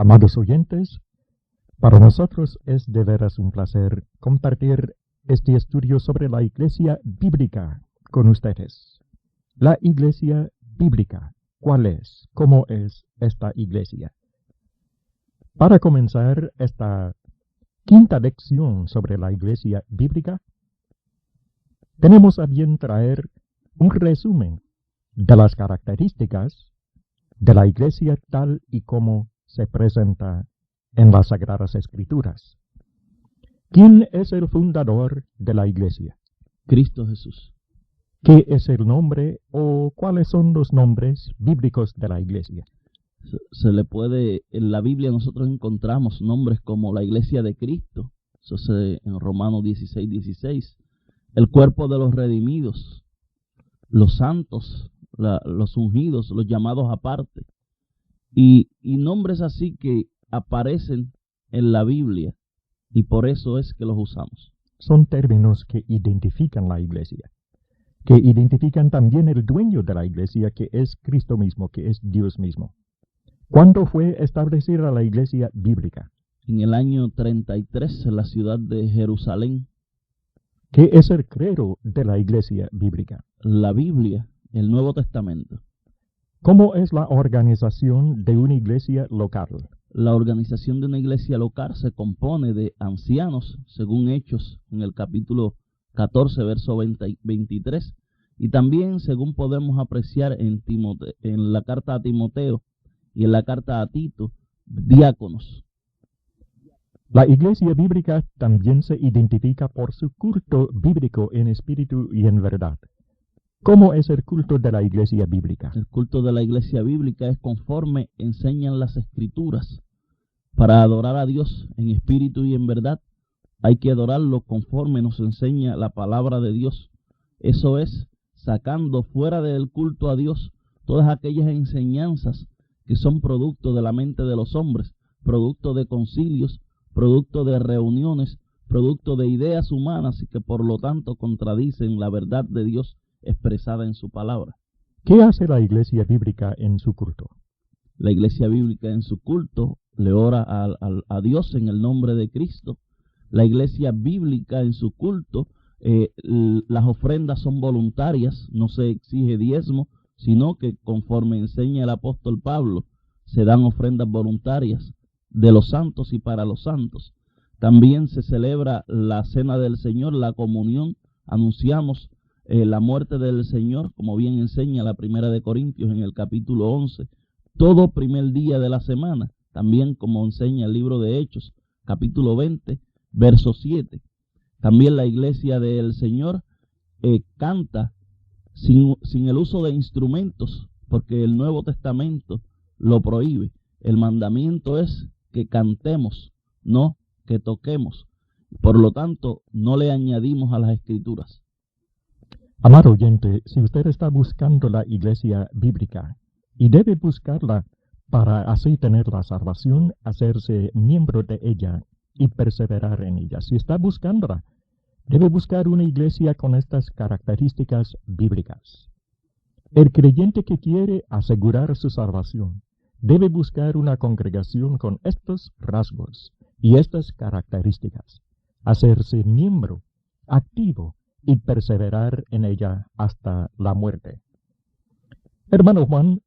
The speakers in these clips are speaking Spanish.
Amados oyentes, para nosotros es de veras un placer compartir este estudio sobre la Iglesia Bíblica con ustedes. La Iglesia Bíblica, ¿cuál es? ¿Cómo es esta Iglesia? Para comenzar esta quinta lección sobre la Iglesia Bíblica, tenemos a bien traer un resumen de las características de la Iglesia tal y como se presenta en las Sagradas Escrituras. ¿Quién es el fundador de la Iglesia? Cristo Jesús. ¿Qué es el nombre o cuáles son los nombres bíblicos de la Iglesia? En la Biblia nosotros encontramos nombres como la Iglesia de Cristo, eso es en Romanos 16:16, el cuerpo de los redimidos, los santos, los ungidos, los llamados aparte, y nombres así que aparecen en la Biblia, y por eso es que los usamos. Son términos que identifican la Iglesia, que identifican también el dueño de la Iglesia, que es Cristo mismo, que es Dios mismo. ¿Cuándo fue establecida la Iglesia Bíblica? En el año 33, en la ciudad de Jerusalén. ¿Qué es el credo de la Iglesia Bíblica? La Biblia, el Nuevo Testamento. ¿Cómo es la organización de una iglesia local? La organización de una iglesia local se compone de ancianos, según Hechos, en el capítulo 14, verso 23, y también, según podemos apreciar en la carta a Timoteo y en la carta a Tito, diáconos. La Iglesia Bíblica también se identifica por su culto bíblico en espíritu y en verdad. ¿Cómo es el culto de la Iglesia Bíblica? El culto de la Iglesia Bíblica es conforme enseñan las Escrituras. Para adorar a Dios en espíritu y en verdad, hay que adorarlo conforme nos enseña la palabra de Dios. Eso es, sacando fuera del culto a Dios todas aquellas enseñanzas que son producto de la mente de los hombres, producto de concilios, producto de reuniones, producto de ideas humanas y que por lo tanto contradicen la verdad de Dios expresada en su palabra. ¿Qué hace la Iglesia Bíblica en su culto? La Iglesia Bíblica en su culto le ora a Dios en el nombre de Cristo. La Iglesia Bíblica en su culto, las ofrendas son voluntarias, no se exige diezmo, sino que conforme enseña el apóstol Pablo, se dan ofrendas voluntarias de los santos y para los santos. También se celebra la cena del Señor, la comunión, anunciamos la muerte del Señor, como bien enseña la Primera de Corintios en el capítulo 11, todo primer día de la semana, también como enseña el libro de Hechos, capítulo 20, verso 7. También la Iglesia del Señor canta sin el uso de instrumentos, porque el Nuevo Testamento lo prohíbe. El mandamiento es que cantemos, no que toquemos. Por lo tanto, no le añadimos a las Escrituras. Amado oyente, si usted está buscando la Iglesia Bíblica y debe buscarla para así tener la salvación, hacerse miembro de ella y perseverar en ella, si está buscándola, debe buscar una iglesia con estas características bíblicas. El creyente que quiere asegurar su salvación debe buscar una congregación con estos rasgos y estas características, hacerse miembro activo y perseverar en ella hasta la muerte. Hermano Juan,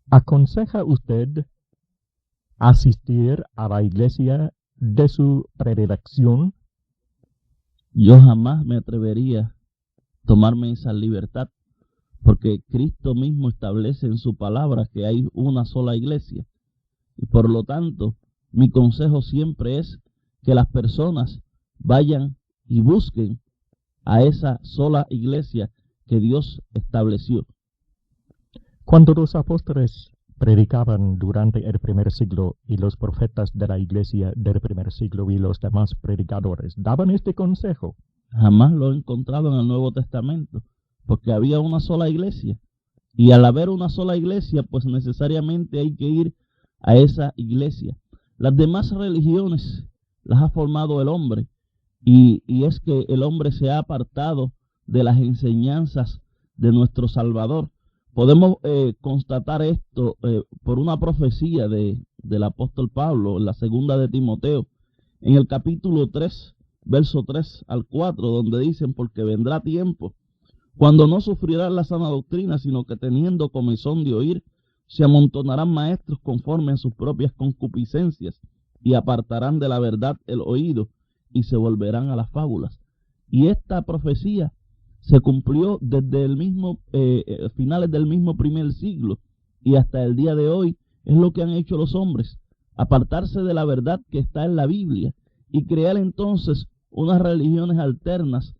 ¿aconseja usted asistir a la iglesia de su predilección? Yo jamás me atrevería a tomarme esa libertad, porque Cristo mismo establece en su palabra que hay una sola iglesia. Y por lo tanto, mi consejo siempre es que las personas vayan y busquen a esa sola iglesia que Dios estableció. Cuando los apóstoles predicaban durante el primer siglo y los profetas de la iglesia del primer siglo y los demás predicadores daban este consejo, jamás lo he encontrado en el Nuevo Testamento, porque había una sola iglesia. Y al haber una sola iglesia, pues necesariamente hay que ir a esa iglesia. Las demás religiones las ha formado el hombre, y es que el hombre se ha apartado de las enseñanzas de nuestro Salvador. Podemos constatar esto por una profecía de del apóstol Pablo, en la segunda de Timoteo, en el capítulo 3, verso 3 al 4, donde dicen: porque vendrá tiempo cuando no sufrirán la sana doctrina, sino que teniendo comezón de oír, se amontonarán maestros conforme a sus propias concupiscencias, y apartarán de la verdad el oído, y se volverán a las fábulas. Y esta profecía se cumplió desde el mismo finales del mismo primer siglo, y hasta el día de hoy es lo que han hecho los hombres: apartarse de la verdad que está en la Biblia y crear entonces unas religiones alternas,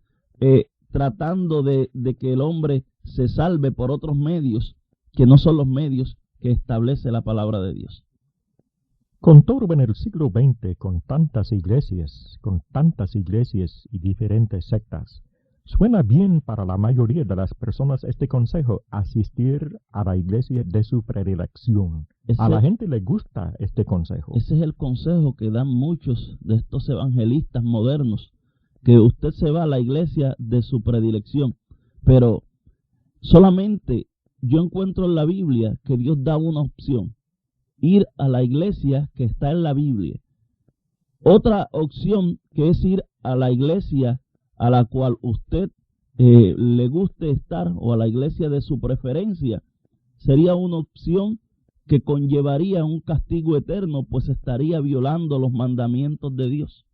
tratando de que el hombre se salve por otros medios que no son los medios que establece la palabra de Dios. Con todo, en el siglo XX, con tantas iglesias y diferentes sectas, suena bien para la mayoría de las personas este consejo: asistir a la iglesia de su predilección. A la gente le gusta este consejo. Ese es el consejo que dan muchos de estos evangelistas modernos, que usted se va a la iglesia de su predilección. Pero solamente yo encuentro en la Biblia que Dios da una opción: ir a la iglesia que está en la Biblia. Otra opción, que es ir a la iglesia a la cual usted le guste estar, o a la iglesia de su preferencia, sería una opción que conllevaría un castigo eterno, pues estaría violando los mandamientos de Dios.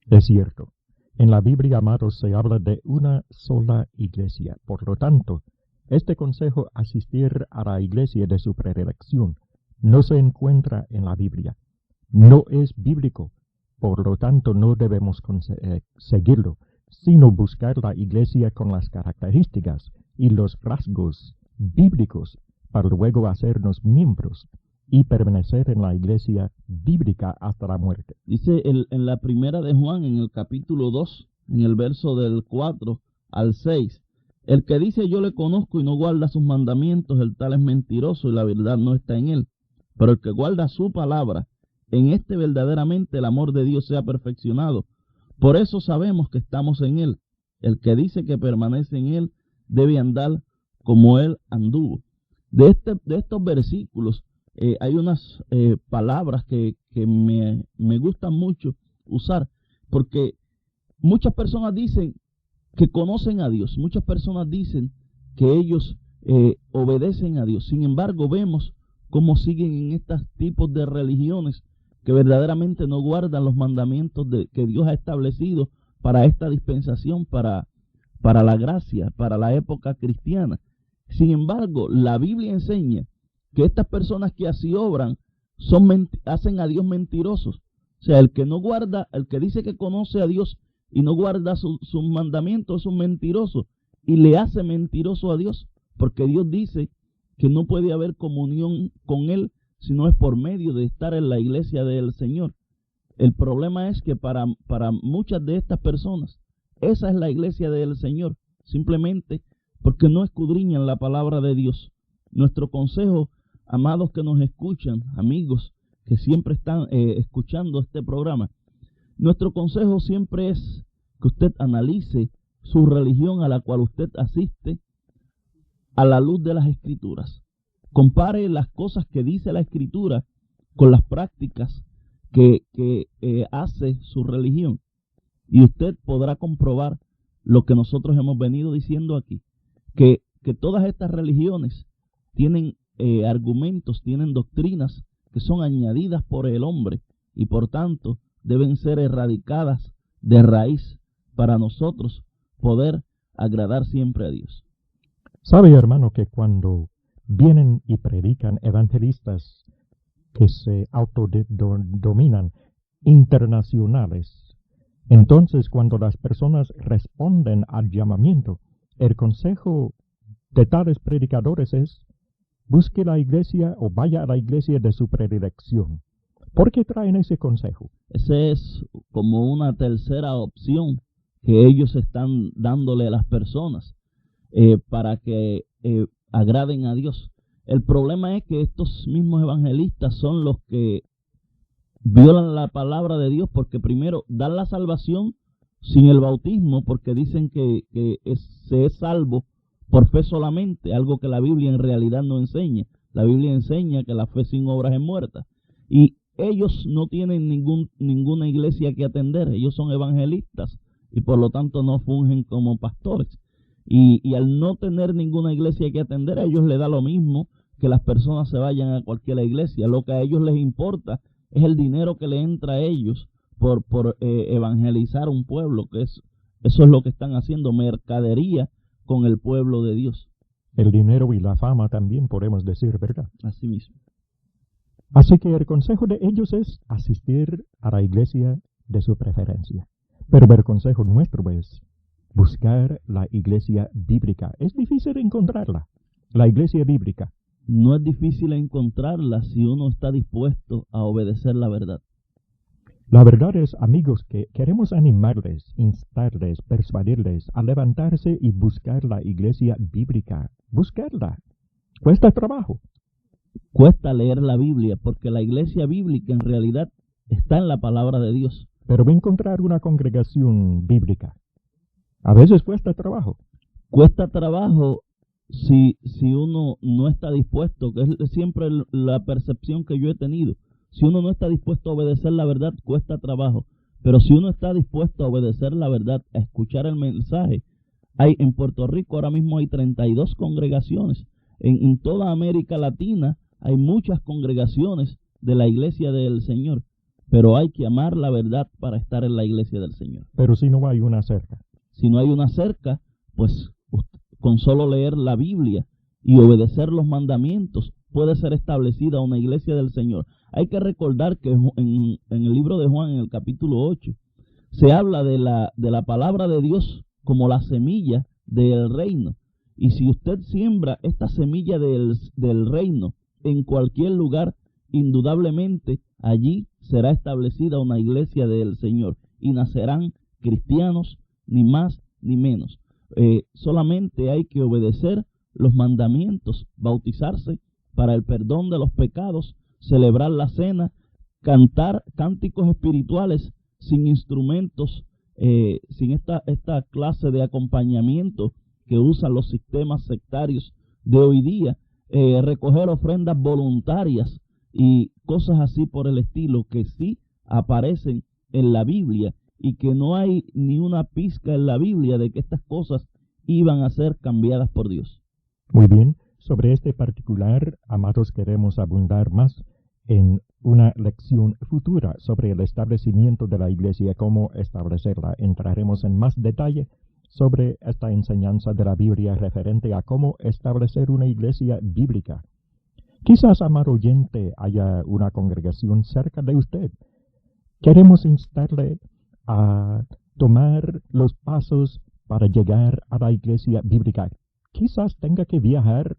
Es cierto. En la Biblia, amados, se habla de una sola iglesia. Por lo tanto, este consejo, asistir a la iglesia de su predilección, no se encuentra en la Biblia. No es bíblico. Por lo tanto, no debemos seguirlo, sino buscar la iglesia con las características y los rasgos bíblicos para luego hacernos miembros y permanecer en la iglesia bíblica hasta la muerte. Dice en la primera de Juan, en el capítulo 2, en el verso del 4 al 6, el que dice yo le conozco y no guarda sus mandamientos, el tal es mentiroso y la verdad no está en él. Pero el que guarda su palabra, en este verdaderamente el amor de Dios sea perfeccionado. Por eso sabemos que estamos en él. El que dice que permanece en él debe andar como él anduvo. De estos versículos hay unas palabras que me gustan mucho usar, porque muchas personas dicen que conocen a Dios, muchas personas dicen que ellos obedecen a Dios. Sin embargo, vemos cómo siguen en estos tipos de religiones que verdaderamente no guardan los mandamientos que Dios ha establecido para esta dispensación, para la gracia, para la época cristiana. Sin embargo, la Biblia enseña que estas personas que así obran hacen a Dios mentirosos. O sea, el que no guarda, el que dice que conoce a Dios y no guarda sus mandamientos es un mentiroso y le hace mentiroso a Dios, porque Dios dice que no puede haber comunión con Él si no es por medio de estar en la iglesia del Señor. El problema es que para muchas de estas personas, esa es la iglesia del Señor, simplemente porque no escudriñan la palabra de Dios. Nuestro consejo, amados que nos escuchan, amigos que siempre están escuchando este programa, nuestro consejo siempre es que usted analice su religión a la cual usted asiste a la luz de las Escrituras. Compare las cosas que dice la Escritura con las prácticas que hace su religión, y usted podrá comprobar lo que nosotros hemos venido diciendo aquí, que todas estas religiones tienen argumentos, tienen doctrinas que son añadidas por el hombre y por tanto deben ser erradicadas de raíz para nosotros poder agradar siempre a Dios. ¿Sabe, hermano, que cuando vienen y predican evangelistas que se autodominan internacionales, entonces cuando las personas responden al llamamiento, el consejo de tales predicadores es: busque la iglesia o vaya a la iglesia de su predilección? ¿Por qué traen ese consejo? Ese es como una tercera opción que ellos están dándole a las personas para que agraden a Dios. El problema es que estos mismos evangelistas son los que violan la palabra de Dios, porque primero dan la salvación sin el bautismo, porque dicen que se es salvo por fe solamente, algo que la Biblia en realidad no enseña. La Biblia enseña que la fe sin obras es muerta. Y ellos no tienen ninguna iglesia que atender, ellos son evangelistas y por lo tanto no fungen como pastores. Y al no tener ninguna iglesia que atender, a ellos les da lo mismo que las personas se vayan a cualquier iglesia. Lo que a ellos les importa es el dinero que le entra a ellos por evangelizar un pueblo, eso es lo que están haciendo, mercadería con el pueblo de Dios. El dinero y la fama también podemos decir, ¿verdad? Así mismo. Así que el consejo de ellos es asistir a la iglesia de su preferencia. Pero el consejo nuestro es buscar la iglesia bíblica. Es difícil encontrarla, la iglesia bíblica. No es difícil encontrarla si uno está dispuesto a obedecer la verdad. La verdad es, amigos, que queremos animarles, instarles, persuadirles a levantarse y buscar la iglesia bíblica. Buscarla. Cuesta trabajo. Cuesta leer la Biblia, porque la iglesia bíblica en realidad está en la palabra de Dios. Pero encontrar una congregación bíblica a veces cuesta trabajo. Cuesta trabajo si uno no está dispuesto, que es siempre la percepción que yo he tenido. Si uno no está dispuesto a obedecer la verdad, cuesta trabajo. Pero si uno está dispuesto a obedecer la verdad, a escuchar el mensaje, en Puerto Rico ahora mismo hay 32 congregaciones. En toda América Latina hay muchas congregaciones de la iglesia del Señor. Pero hay que amar la verdad para estar en la iglesia del Señor. Pero si no hay una cerca. Si no hay una cerca, pues con solo leer la Biblia y obedecer los mandamientos puede ser establecida una iglesia del Señor. Hay que recordar que en el libro de Juan, en el capítulo 8, se habla de la palabra de Dios como la semilla del reino. Y si usted siembra esta semilla del reino en cualquier lugar, indudablemente allí será establecida una iglesia del Señor y nacerán cristianos, ni más ni menos. Solamente hay que obedecer los mandamientos, bautizarse para el perdón de los pecados, celebrar la cena, cantar cánticos espirituales sin instrumentos, sin esta clase de acompañamiento que usan los sistemas sectarios de hoy día, recoger ofrendas voluntarias y cosas así por el estilo que sí aparecen en la Biblia y que no hay ni una pizca en la Biblia de que estas cosas iban a ser cambiadas por Dios. Muy bien, sobre este particular, amados, queremos abundar más en una lección futura sobre el establecimiento de la iglesia, cómo establecerla. Entraremos en más detalle sobre esta enseñanza de la Biblia referente a cómo establecer una iglesia bíblica. Quizás, amado oyente, haya una congregación cerca de usted. Queremos instarle a tomar los pasos para llegar a la iglesia bíblica. Quizás tenga que viajar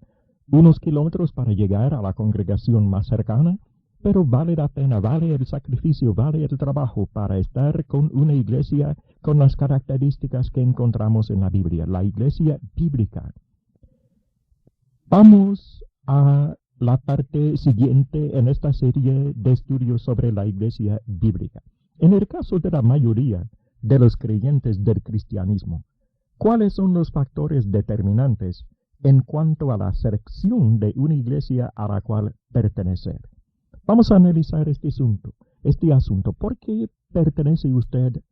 unos kilómetros para llegar a la congregación más cercana, pero vale la pena, vale el sacrificio, vale el trabajo para estar con una iglesia con las características que encontramos en la Biblia, la iglesia bíblica. Vamos a la parte siguiente en esta serie de estudios sobre la iglesia bíblica. En el caso de la mayoría de los creyentes del cristianismo, ¿cuáles son los factores determinantes en cuanto a la selección de una iglesia a la cual pertenecer? Vamos a analizar este asunto. ¿Por qué pertenece usted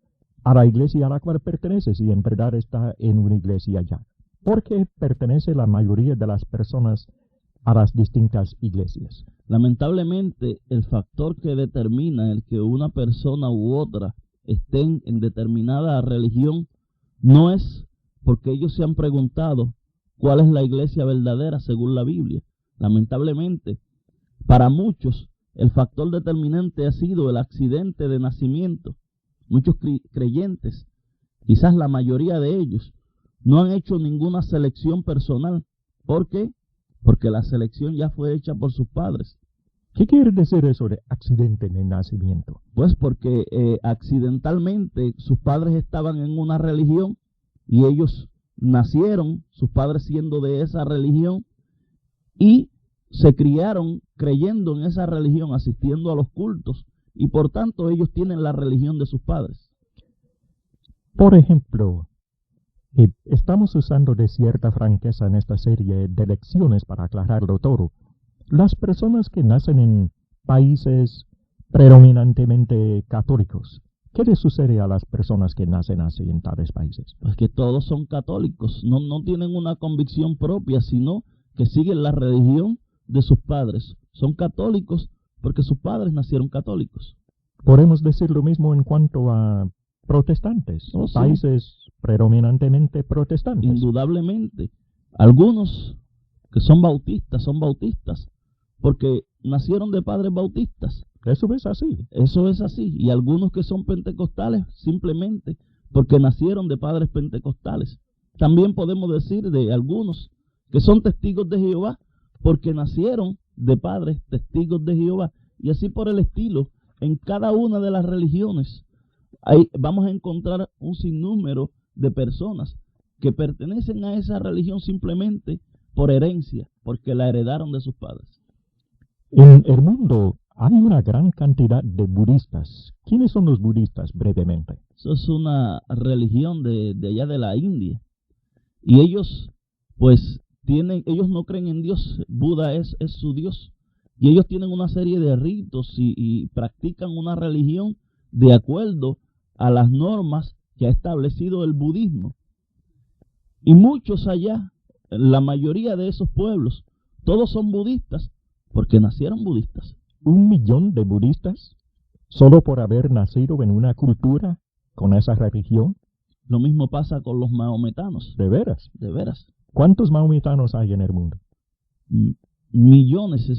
a la iglesia a la cual pertenece si en verdad está en una iglesia ya? ¿Por qué pertenece la mayoría de las personas a las distintas iglesias? Lamentablemente, el factor que determina el que una persona u otra estén en determinada religión no es porque ellos se han preguntado cuál es la iglesia verdadera según la Biblia. Lamentablemente, para muchos, el factor determinante ha sido el accidente de nacimiento. Muchos creyentes, quizás la mayoría de ellos, no han hecho ninguna selección personal. ¿Por qué? Porque la selección ya fue hecha por sus padres. ¿Qué quiere decir eso de accidente de nacimiento? Pues porque accidentalmente sus padres estaban en una religión y ellos nacieron, sus padres siendo de esa religión, y se criaron creyendo en esa religión, asistiendo a los cultos, y por tanto ellos tienen la religión de sus padres. Por ejemplo, estamos usando de cierta franqueza en esta serie de lecciones para aclararlo todo. Las personas que nacen en países predominantemente católicos. ¿Qué les sucede a las personas que nacen así en tales países? Pues que todos son católicos, no tienen una convicción propia, sino que siguen la religión de sus padres. Son católicos porque sus padres nacieron católicos. Podemos decir lo mismo en cuanto a protestantes, Oh, sí. países predominantemente protestantes. Indudablemente. Algunos que son bautistas porque nacieron de padres bautistas. Eso es así. Eso es así. Y algunos que son pentecostales simplemente porque nacieron de padres pentecostales. También podemos decir de algunos que son testigos de Jehová porque nacieron de padres testigos de Jehová. Y así por el estilo, en cada una de las religiones ahí vamos a encontrar un sinnúmero de personas que pertenecen a esa religión simplemente por herencia, porque la heredaron de sus padres. En el mundo hay una gran cantidad de budistas. ¿Quiénes son los budistas, brevemente? Eso es una religión de allá de la India. Y ellos, pues, ellos no creen en Dios. Buda es su Dios. Y ellos tienen una serie de ritos y practican una religión de acuerdo a las normas que ha establecido el budismo. Y muchos allá, la mayoría de esos pueblos, todos son budistas porque nacieron budistas. 1 millón de budistas solo por haber nacido en una cultura con esa religión. Lo mismo pasa con los maometanos. ¿De veras? De veras. ¿Cuántos maometanos hay en el mundo? Millones.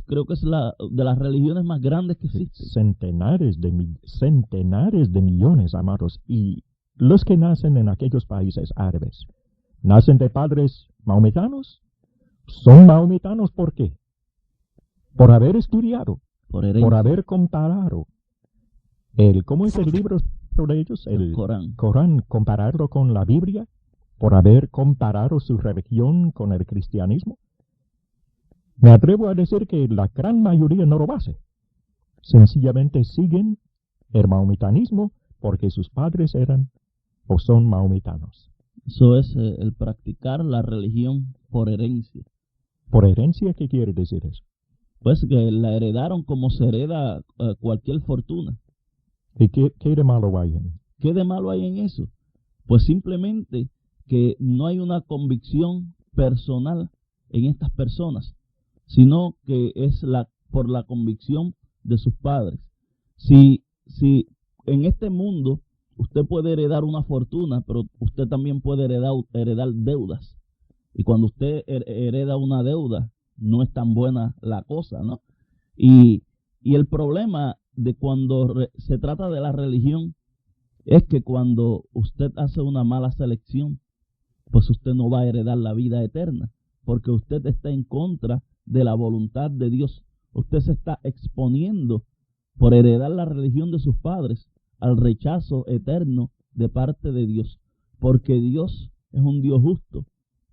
Creo que es de las religiones más grandes que existen. Centenares de millones, amados. Y los que nacen en aquellos países árabes, ¿nacen de padres maometanos? ¿Son maometanos por qué? Por haber estudiado, por haber comparado. ¿Cómo es el libro sobre ellos? El Corán, compararlo con la Biblia, por haber comparado su religión con el cristianismo. Me atrevo a decir que la gran mayoría no lo hace. Sencillamente siguen el mahometanismo porque sus padres eran o son mahometanos. Eso es el practicar la religión por herencia. ¿Por herencia qué quiere decir eso? Pues que la heredaron como se hereda cualquier fortuna. ¿Y qué de malo hay en eso? ¿Qué de malo hay en eso? Pues simplemente que no hay una convicción personal en estas personas, sino que es por la convicción de sus padres. Si en este mundo usted puede heredar una fortuna, pero usted también puede heredar deudas. Y cuando usted hereda una deuda, no es tan buena la cosa, ¿no? Y el problema de cuando se trata de la religión es que cuando usted hace una mala selección, pues usted no va a heredar la vida eterna, porque usted está en contra de la voluntad de Dios. Usted se está exponiendo por heredar la religión de sus padres al rechazo eterno de parte de Dios, porque Dios es un Dios justo,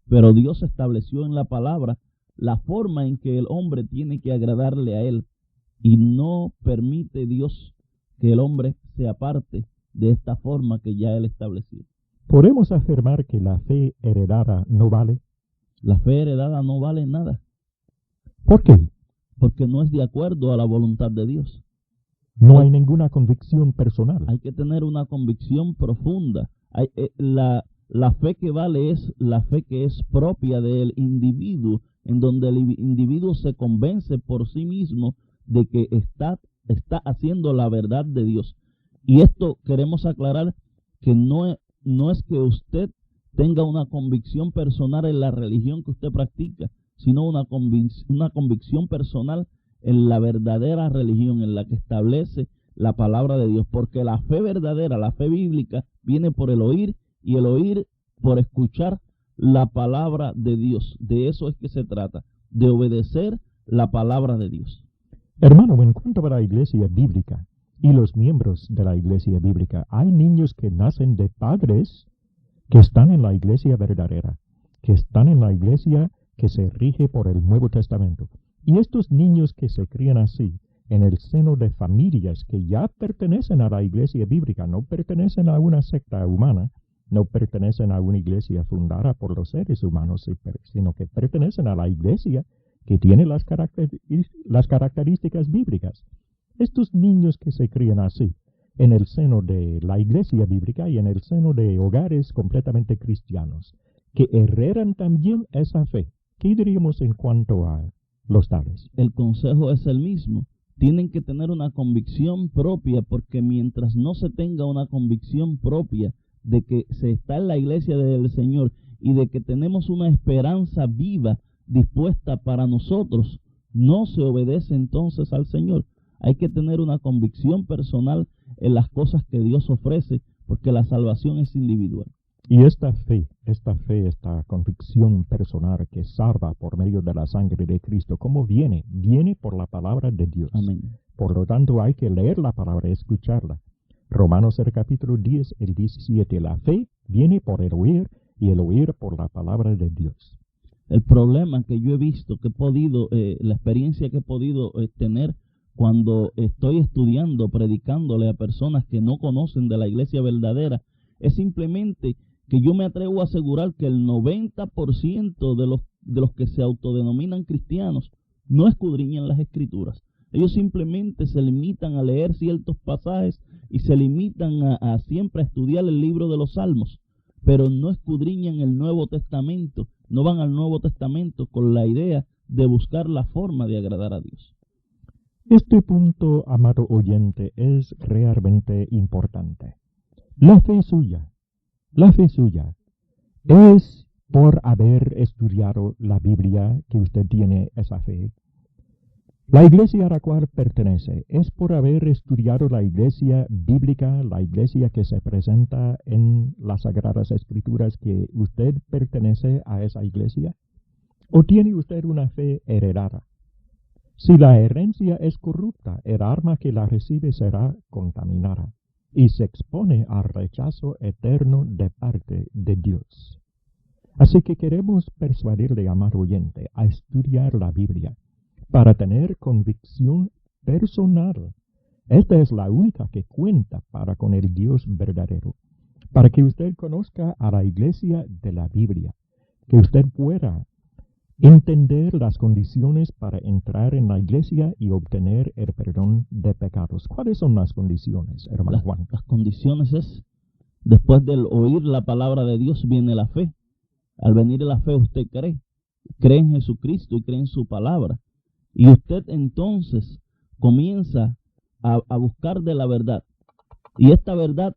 pero Dios estableció en la palabra la forma en que el hombre tiene que agradarle a él, y no permite Dios que el hombre se aparte de esta forma que ya él estableció. ¿Podemos afirmar que la fe heredada no vale? La fe heredada no vale nada. ¿Por qué? Porque no es de acuerdo a la voluntad de Dios. No hay ninguna convicción personal. Hay que tener una convicción profunda. La fe que vale es la fe que es propia del individuo, en donde el individuo se convence por sí mismo de que está haciendo la verdad de Dios. Y esto queremos aclarar que no es que usted tenga una convicción personal en la religión que usted practica, sino una convicción personal en la verdadera religión, en la que establece la palabra de Dios. Porque la fe verdadera, la fe bíblica, viene por el oír, y el oír por escuchar la palabra de Dios. De eso es que se trata, de obedecer la palabra de Dios. Hermano, en cuanto a la iglesia bíblica y los miembros de la iglesia bíblica, hay niños que nacen de padres que están en la iglesia verdadera, que están en la iglesia que se rige por el Nuevo Testamento. Y estos niños que se crían así, en el seno de familias que ya pertenecen a la iglesia bíblica, no pertenecen a una secta humana, no pertenecen a una iglesia fundada por los seres humanos, sino que pertenecen a la iglesia que tiene las características bíblicas. estos niños que se crían así, en el seno de la iglesia bíblica y en el seno de hogares completamente cristianos, que heredan también esa fe, ¿qué diríamos en cuanto a los tales? El consejo es el mismo. Tienen que tener una convicción propia, porque mientras no se tenga una convicción propia de que se está en la iglesia del Señor y de que tenemos una esperanza viva dispuesta para nosotros, no se obedece entonces al Señor. Hay que tener una convicción personal en las cosas que Dios ofrece, porque la salvación es individual. Y esta fe, esta convicción personal que salva por medio de la sangre de Cristo, ¿cómo viene? Viene por la palabra de Dios. Amén. Por lo tanto, hay que leer la palabra, escucharla. Romanos el capítulo 10, el 17. La fe viene por el oír y el oír por la palabra de Dios. El problema que yo he visto, que he podido, la experiencia que he podido tener cuando estoy estudiando, predicándole a personas que no conocen de la iglesia verdadera, es simplemente que yo me atrevo a asegurar que el 90% de los que se autodenominan cristianos no escudriñan las escrituras. Ellos simplemente se limitan a leer ciertos pasajes y se limitan a siempre a estudiar el libro de los Salmos, pero no escudriñan el Nuevo Testamento, no van al Nuevo Testamento con la idea de buscar la forma de agradar a Dios. Este punto, amado oyente, es realmente importante. La fe suya es por haber estudiado la Biblia que usted tiene esa fe. La iglesia a la cual pertenece es por haber estudiado la iglesia bíblica, la iglesia que se presenta en las Sagradas Escrituras, que usted pertenece a esa iglesia. ¿O tiene usted una fe heredada? Si la herencia es corrupta, el alma que la recibe será contaminada y se expone al rechazo eterno de parte de Dios. Así que queremos persuadirle, amado oyente, a estudiar la Biblia para tener convicción personal. Esta es la única que cuenta para con el Dios verdadero, para que usted conozca a la iglesia de la Biblia, que usted pueda entender las condiciones para entrar en la iglesia y obtener el perdón de pecados. ¿Cuáles son las condiciones, hermano Juan? Las condiciones es, después del oír la palabra de Dios viene la fe. Al venir la fe usted cree en Jesucristo y cree en su palabra. Y usted entonces comienza a buscar de la verdad. Y esta verdad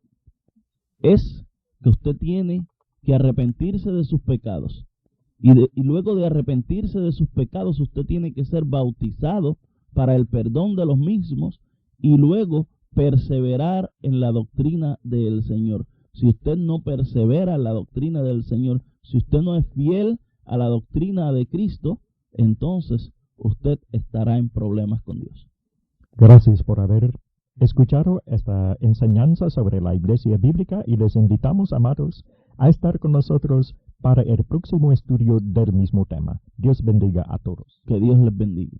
es que usted tiene que arrepentirse de sus pecados. Y luego de arrepentirse de sus pecados, usted tiene que ser bautizado para el perdón de los mismos y luego perseverar en la doctrina del Señor. Si usted no persevera en la doctrina del Señor, si usted no es fiel a la doctrina de Cristo, entonces usted estará en problemas con Dios. Gracias por haber escuchado esta enseñanza sobre la iglesia bíblica y les invitamos, amados, a estar con nosotros para el próximo estudio del mismo tema. Dios bendiga a todos. Que Dios les bendiga.